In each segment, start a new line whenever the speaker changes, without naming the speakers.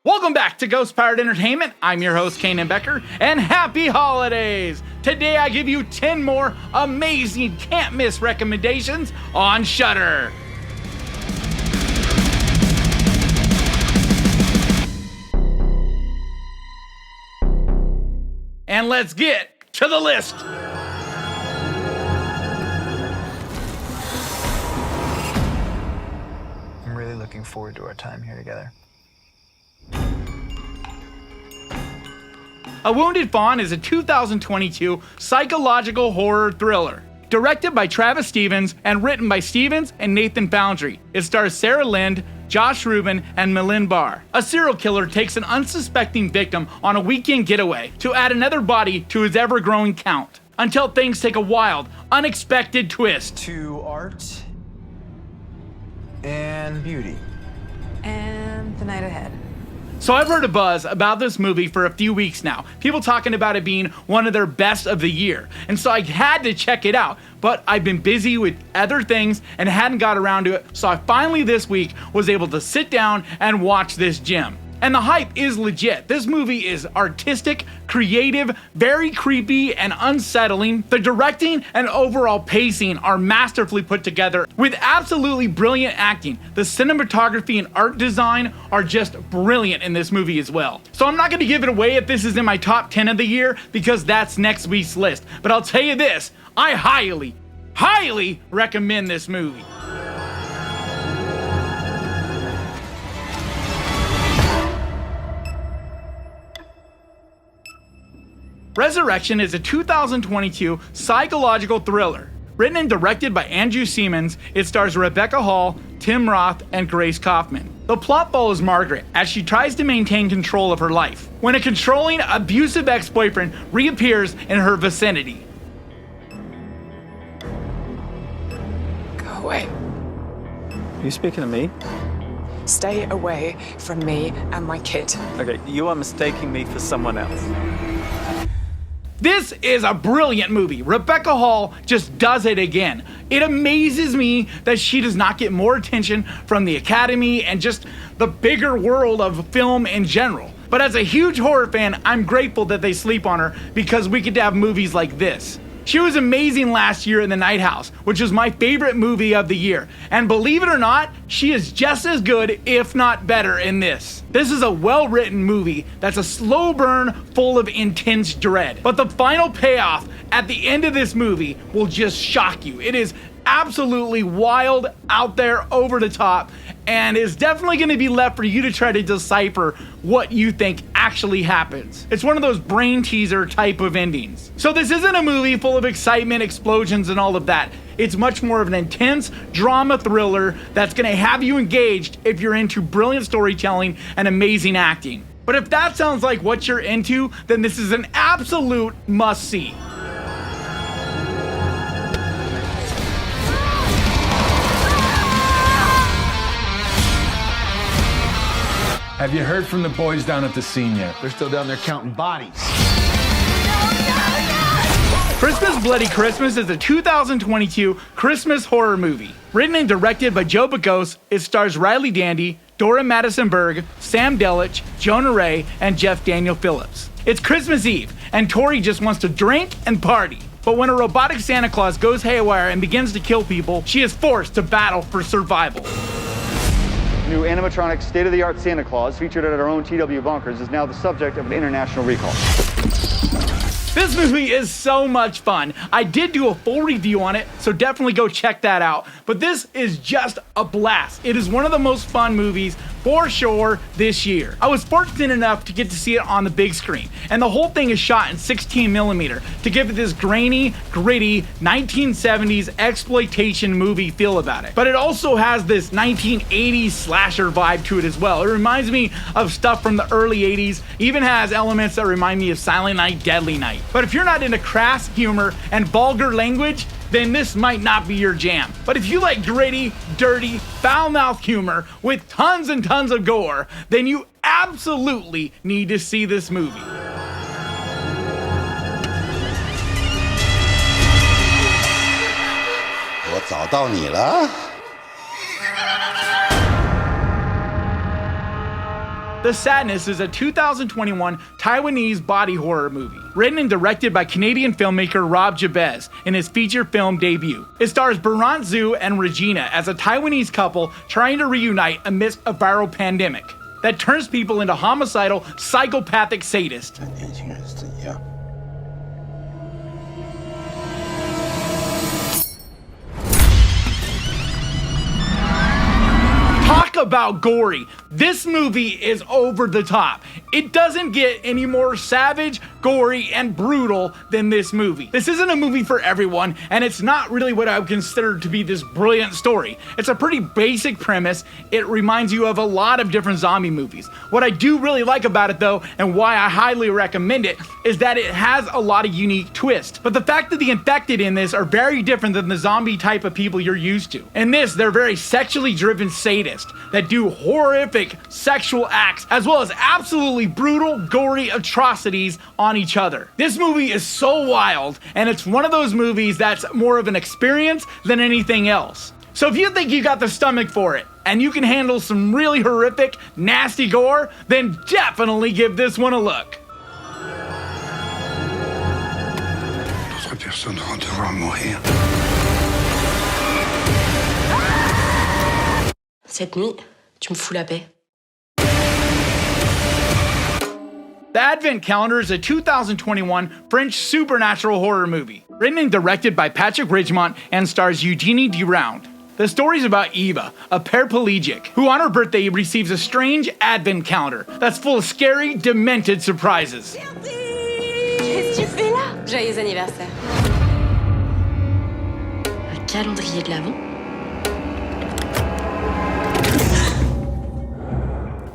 Welcome back to Ghost Pirate Entertainment. I'm your host, Kanan Becker, and happy holidays! Today I give you 10 more amazing can't-miss recommendations on Shudder. And let's get to the list.
I'm really looking forward to our time here together.
A Wounded Fawn is a 2022 psychological horror thriller. Directed by Travis Stevens and written by Stevens and Nathan Foundry. It stars Sarah Lind, Josh Rubin, and Malin Barr. A serial killer takes an unsuspecting victim on a weekend getaway to add another body to his ever-growing count, until things take a wild, unexpected twist.
To art and beauty.
And the night ahead.
So I've heard a buzz about this movie for a few weeks now. People talking about it being one of their best of the year. And so I had to check it out. But I've been busy with other things and hadn't got around to it. So I finally this week was able to sit down and watch this gem. And the hype is legit. This movie is artistic, creative, very creepy, and unsettling. The directing and overall pacing are masterfully put together with absolutely brilliant acting. The cinematography and art design are just brilliant in this movie as well. So I'm not going to give it away if this is in my top 10 of the year because that's next week's list. But I'll tell you this, I highly recommend this movie. Resurrection is a 2022 psychological thriller. Written and directed by Andrew Siemens, it stars Rebecca Hall, Tim Roth, and Grace Kaufman. The plot follows Margaret as she tries to maintain control of her life when a controlling, abusive ex-boyfriend reappears in her vicinity.
Go away.
Are you speaking to me?
Stay away from me and my kid.
Okay, you are mistaking me for someone else.
This is a brilliant movie. Rebecca Hall just does it again. It amazes me that she does not get more attention from the Academy and just the bigger world of film in general. But as a huge horror fan, I'm grateful that they sleep on her because we get to have movies like this. She was amazing last year in The Night House, which is my favorite movie of the year. And believe it or not, she is just as good, if not better, in this. This is a well-written movie that's a slow burn full of intense dread. But the final payoff at the end of this movie will just shock you. It is absolutely wild, out there, over the top, and is definitely going to be left for you to try to decipher what you think actually happens. It's one of those brain teaser type of endings. So this isn't a movie full of excitement, explosions, and all of that. It's much more of an intense drama thriller that's going to have you engaged if you're into brilliant storytelling and amazing acting. But if that sounds like what you're into, then this is an absolute must-see.
Have you heard from the boys down at the scene yet?
They're still down there counting bodies.
Christmas Bloody Christmas is a 2022 Christmas horror movie. Written and directed by Joe Bacos, it stars Riley Dandy, Dora Madison Berg, Sam Delich, Jonah Ray, and Jeff Daniel Phillips. It's Christmas Eve, and Tori just wants to drink and party. But when a robotic Santa Claus goes haywire and begins to kill people, she is forced to battle for survival.
New animatronic state-of-the-art Santa Claus featured at our own TW Bunkers is now the subject of an international recall.
This movie is so much fun. I did do a full review on it, so definitely go check that out. But this is just a blast. It is one of the most fun movies for sure this year. I was fortunate enough to get to see it on the big screen, and the whole thing is shot in 16mm to give it this grainy, gritty 1970s exploitation movie feel about it. But it also has this 1980s slasher vibe to it as well. It reminds me of stuff from the early 80s, even has elements that remind me of Silent Night, Deadly Night. But if you're not into crass humor and vulgar language, then this might not be your jam. But if you like gritty, dirty, foul-mouthed humor with tons and tons of gore, then you absolutely need to see this movie.
我找到你了。
The Sadness is a 2021 Taiwanese body horror movie, written and directed by Canadian filmmaker Rob Jabez in his feature film debut. It stars Barant Zhu and Regina as a Taiwanese couple trying to reunite amidst a viral pandemic that turns people into homicidal, psychopathic sadists. Talk about gory. This movie is over the top. It doesn't get any more savage, gory, and brutal than this movie. This isn't a movie for everyone, and it's not really what I would consider to be this brilliant story. It's a pretty basic premise. It reminds you of a lot of different zombie movies. What I do really like about it though, and why I highly recommend it, is that it has a lot of unique twists. But the fact that the infected in this are very different than the zombie type of people you're used to. In this, they're very sexually driven sadists that do horrific sexual acts, as well as absolutely brutal, gory atrocities on each other. This movie is so wild, and it's one of those movies that's more of an experience than anything else. So if you think you got the stomach for it, and you can handle some really horrific, nasty gore, then definitely give this one a look.
D'autres personnes vont devoir mourir.
Cette nuit, tu me fous la paix.
The Advent Calendar is a 2021 French supernatural horror movie, written and directed by Patrick Ridgemont and stars Eugenie Durand. The story is about Eva, a paraplegic, who on her birthday receives a strange Advent calendar that's full of scary, demented surprises.
Qu'est-ce que tu fais là? Joyeux anniversaire. Un calendrier de l'Avent?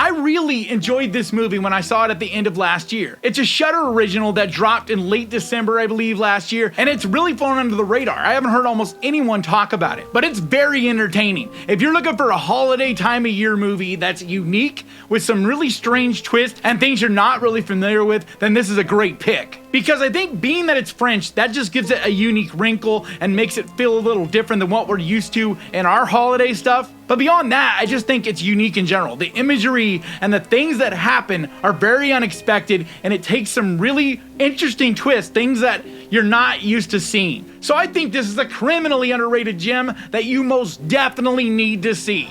I really enjoyed this movie when I saw it at the end of last year. It's a Shudder original that dropped in late December, I believe, last year, and it's really flown under the radar. I haven't heard almost anyone talk about it, but it's very entertaining. If you're looking for a holiday time of year movie that's unique, with some really strange twists and things you're not really familiar with, then this is a great pick. Because I think being that it's French, that just gives it a unique wrinkle and makes it feel a little different than what we're used to in our holiday stuff. But beyond that, I just think it's unique in general. The imagery and the things that happen are very unexpected, and it takes some really interesting twists, things that you're not used to seeing. So I think this is a criminally underrated gem that you most definitely need to see.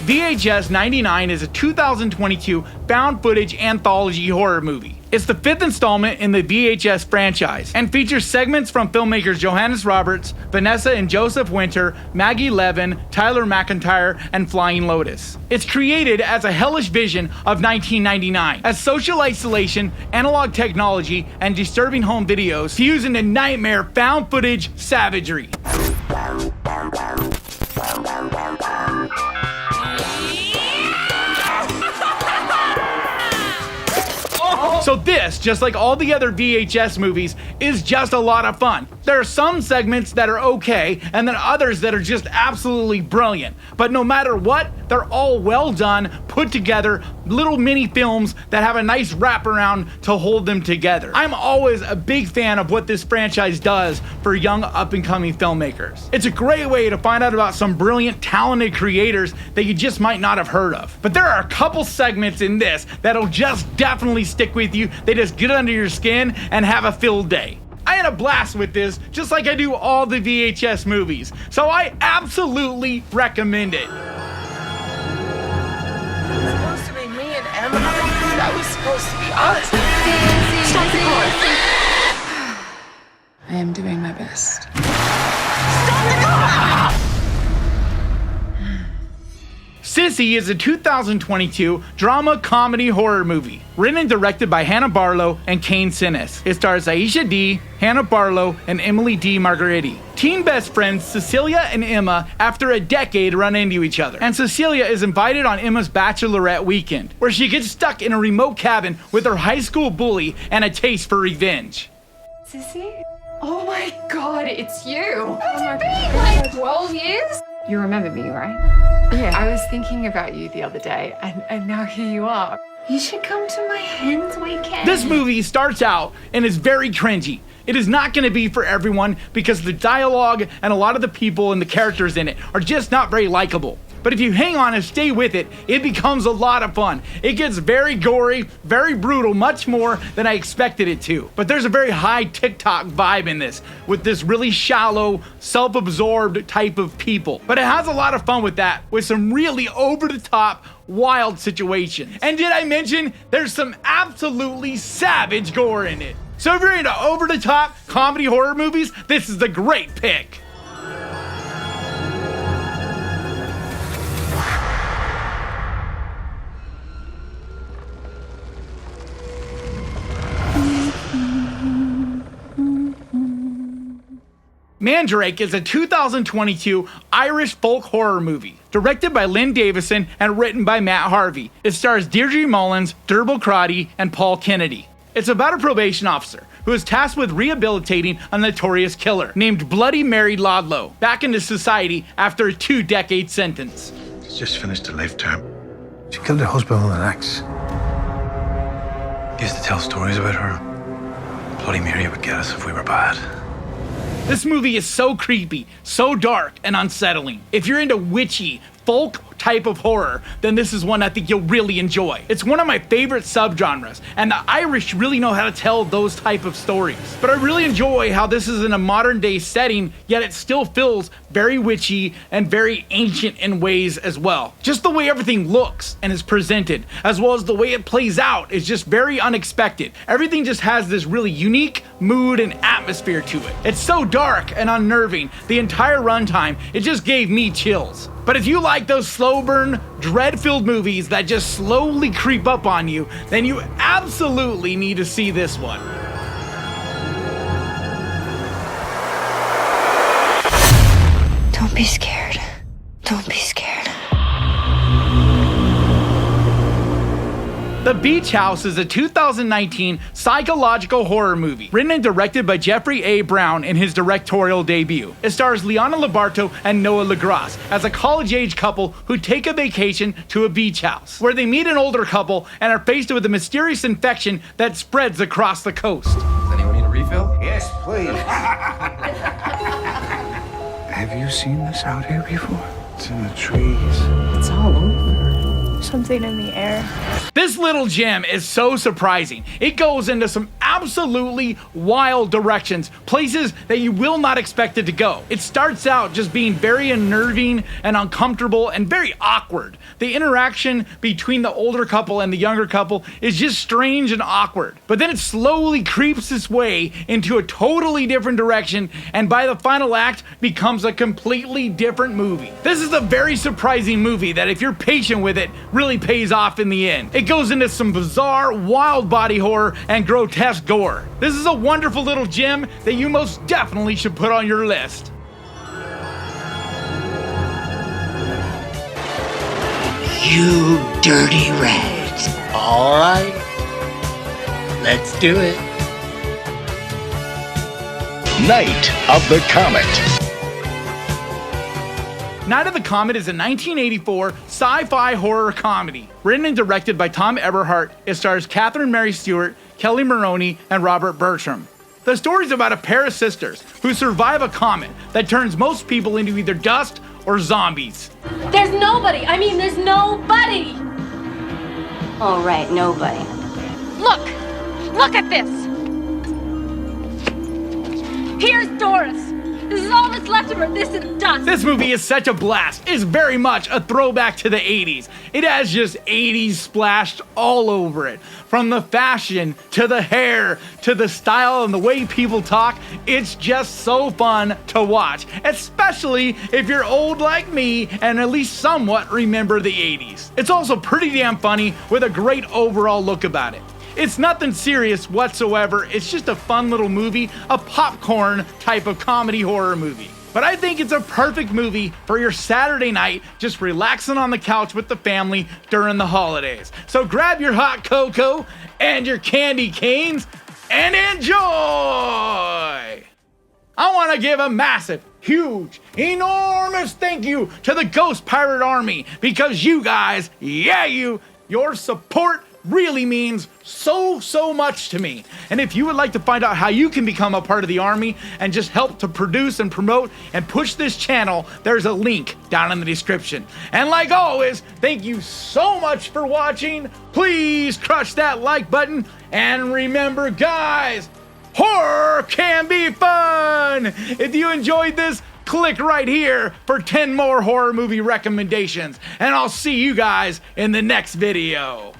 VHS 99 is a 2022 found footage anthology horror movie. It's the 5th installment in the VHS franchise and features segments from filmmakers Johannes Roberts, Vanessa and Joseph Winter, Maggie Levin, Tyler McIntyre, and Flying Lotus. It's created as a hellish vision of 1999, as social isolation, analog technology, and disturbing home videos fuse into nightmare found footage savagery. So this, just like all the other VHS movies, is just a lot of fun. There are some segments that are okay, and then others that are just absolutely brilliant. But no matter what, they're all well done, put together, little mini films that have a nice wraparound to hold them together. I'm always a big fan of what this franchise does for young up-and-coming filmmakers. It's a great way to find out about some brilliant, talented creators that you just might not have heard of. But there are a couple segments in this that'll just definitely stick with you. They just get under your skin and have a field day. I had a blast with this, just like I do all the VHS movies, so I absolutely recommend it.
It's supposed to be me and Emma. That was supposed to be us. Stop the car. I am doing my best. Stop the car!
Sissy is a 2022 drama comedy horror movie, written and directed by Hannah Barlow and Kane Sinis. It stars Aisha D, Hannah Barlow, and Emily D. Margaretti. Teen best friends Cecilia and Emma, after a decade, run into each other, and Cecilia is invited on Emma's bachelorette weekend, where she gets stuck in a remote cabin with her high school bully and a taste for revenge.
Sissy? Oh my god, it's you! How have you been? Like 12 years?
You remember me, right? Yeah. I was thinking about you the other day, and now here you are. You should come to my hens weekend.
This movie starts out and is very cringy. It is not going to be for everyone because the dialogue and a lot of the people and the characters in it are just not very likable. But if you hang on and stay with it, it becomes a lot of fun. It gets very gory, very brutal, much more than I expected it to. But there's a very high TikTok vibe in this, with this really shallow, self-absorbed type of people. But it has a lot of fun with that, with some really over-the-top, wild situations. And did I mention there's some absolutely savage gore in it? So if you're into over-the-top comedy horror movies, this is a great pick. Mandrake is a 2022 Irish folk horror movie, directed by Lynn Davison and written by Matt Harvey. It stars Deirdre Mullins, Dermot Crotty, and Paul Kennedy. It's about a probation officer who is tasked with rehabilitating a notorious killer named Bloody Mary Ludlow back into society after a 2-decade sentence.
She's just finished a life term. She killed her husband with an axe. Used to tell stories about her. Bloody Mary would get us if we were bad.
This movie is so creepy, so dark, and unsettling. If you're into witchy, folk type of horror, then this is one I think you'll really enjoy. It's one of my favorite subgenres, and the Irish really know how to tell those type of stories. But I really enjoy how this is in a modern day setting, yet it still feels very witchy and very ancient in ways as well. Just the way everything looks and is presented, as well as the way it plays out, is just very unexpected. Everything just has this really unique mood and atmosphere to it. It's so dark and unnerving, the entire runtime, it just gave me chills. But if you like those slow burn, dread-filled movies that just slowly creep up on you, then you absolutely need to see this one.
Don't be scared. Don't be scared.
The Beach House is a 2019 psychological horror movie, written and directed by Jeffrey A. Brown in his directorial debut. It stars Liana Labarto and Noah LaGrasse as a college-age couple who take a vacation to a beach house, where they meet an older couple and are faced with a mysterious infection that spreads across the coast.
Does anyone need a refill?
Yes, please. Have you seen this out here before? It's in the trees.
It's all over. Something in the air.
This little gem is so surprising. It goes into some absolutely wild directions, places that you will not expect it to go. It starts out just being very unnerving and uncomfortable and very awkward. The interaction between the older couple and the younger couple is just strange and awkward. But then it slowly creeps its way into a totally different direction, and by the final act becomes a completely different movie. This is a very surprising movie that, if you're patient with it, really pays off in the end. It goes into some bizarre, wild body horror and grotesque gore. This is a wonderful little gem that you most definitely should put on your list.
You dirty rat. All right, let's do it.
Night of the Comet.
Night of the Comet is a 1984 sci-fi horror comedy. Written and directed by Tom Eberhardt, it stars Catherine Mary Stewart, Kelly Maroney, and Robert Bertram. The story is about a pair of sisters who survive a comet that turns most people into either dust or zombies.
There's nobody. I mean, there's nobody. All right, nobody. Look at this. Here's Doris. This is all that's left of her. This is dust.
This movie is such a blast. It's very much a throwback to the 80s. It has just 80s splashed all over it. From the fashion, to the hair, to the style and the way people talk, it's just so fun to watch. Especially if you're old like me and at least somewhat remember the 80s. It's also pretty damn funny with a great overall look about it. It's nothing serious whatsoever, it's just a fun little movie, a popcorn type of comedy horror movie. But I think it's a perfect movie for your Saturday night, just relaxing on the couch with the family during the holidays. So grab your hot cocoa and your candy canes and enjoy! I want to give a massive, huge, enormous thank you to the Ghost Pirate Army because you guys, your support really means so much to me. And if you would like to find out how you can become a part of the army and just help to produce and promote and push this channel, there's a link down in the description. And like always, thank you so much for watching. Please crush that like button. And remember, guys, horror can be fun. If you enjoyed this, click right here for 10 more horror movie recommendations. And I'll see you guys in the next video.